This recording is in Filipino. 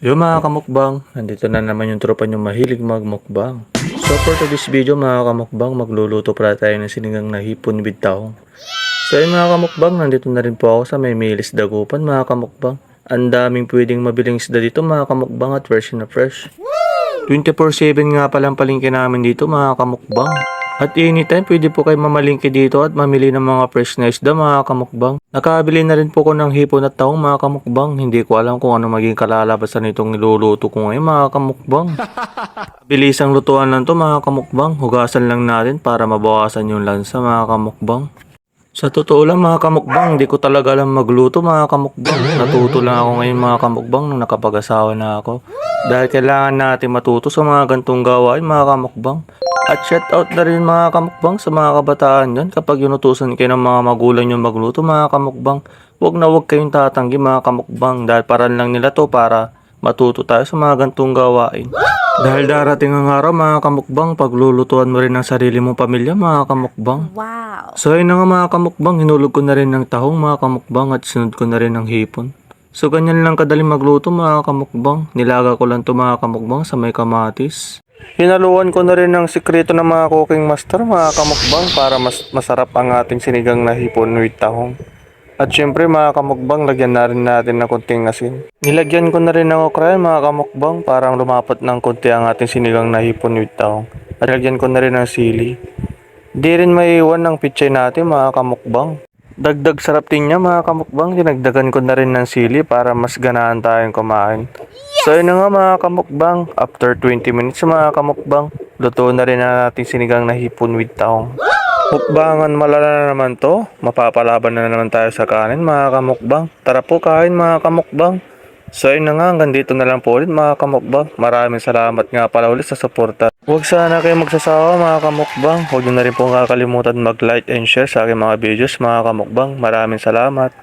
Yo mga kamukbang, nandito na naman yung tropa nyo mahilig magmukbang. So for today's video mga kamukbang, magluluto para tayo ng sinigang na hipon with tahong. So yun mga kamukbang, nandito na rin po ako sa may Milis Dagupan mga kamukbang. Ang daming pwedeng mabiling isda dito mga kamukbang at fresh na fresh. 24/7 nga palang palengke namin dito mga kamukbang. At anytime pwede po kayo mamalingki dito at mamili ng mga fresh na isda mga kamukbang. Nakabili na rin po ko ng hipon at tahong mga kamukbang. Hindi ko alam kung ano maging kalalabasan nitong niluluto ko ngayon mga kamukbang. Bilisang lutuan lang to mga kamukbang. Hugasan lang natin para mabawasan yung lansa mga kamukbang. Sa totoo lang mga kamukbang, hindi ko talaga alam magluto mga kamukbang. Natuto lang ako ngayon mga kamukbang nung nakapag-asawa na ako. Dahil kailangan natin matuto sa mga gantong gawain mga kamukbang. At shout out na rin mga kamukbang sa mga kabataan dyan kapag inutusan kayo ng mga magulang nyo magluto mga kamukbang. Huwag na huwag kayong tatanggi mga kamukbang dahil paran lang nila to para matuto tayo sa mga gantong gawain. Dahil darating ang araw mga kamukbang, paglulutuan mo rin ang sarili mong pamilya mga kamukbang. Wow! So ayun na nga mga kamukbang, hinulog ko na rin ng tahong mga kamukbang at sunod ko na rin ng hipon. So ganyan lang kadaling magluto mga kamukbang. Nilaga ko lang to mga kamukbang sa may kamatis. Hinaluan ko na rin ng sikreto ng mga cooking master mga kamukbang para mas masarap ang ating sinigang na hipon with tahong. At syempre mga kamukbang, lagyan na rin natin ng konting asin. Nilagyan ko na rin ng okra mga kamukbang para lumapat ng konti ang ating sinigang na hipon with tahong. At lagyan ko na rin ng sili. Di rin maiiwan ng pichay natin mga kamukbang. Dagdag sarap din niya mga kamukbang, dinagdagan ko na rin ng sili para mas ganahan tayong kumain. So yun na nga mga kamukbang, after 20 minutes mga kamukbang, luto na rin na natin sinigang na hipon with tahong. Mukbangan malala na naman to, mapapalaban na naman tayo sa kanin mga kamukbang. Tara po kain mga kamukbang. So yun na nga, hanggang dito na lang po ulit mga kamukbang. Maraming salamat nga pala ulit sa suporta. Huwag sana kayo magsasawa mga kamukbang. Huwag nyo na rin po kakalimutan mag-like and share sa aking mga videos mga kamukbang. Maraming salamat.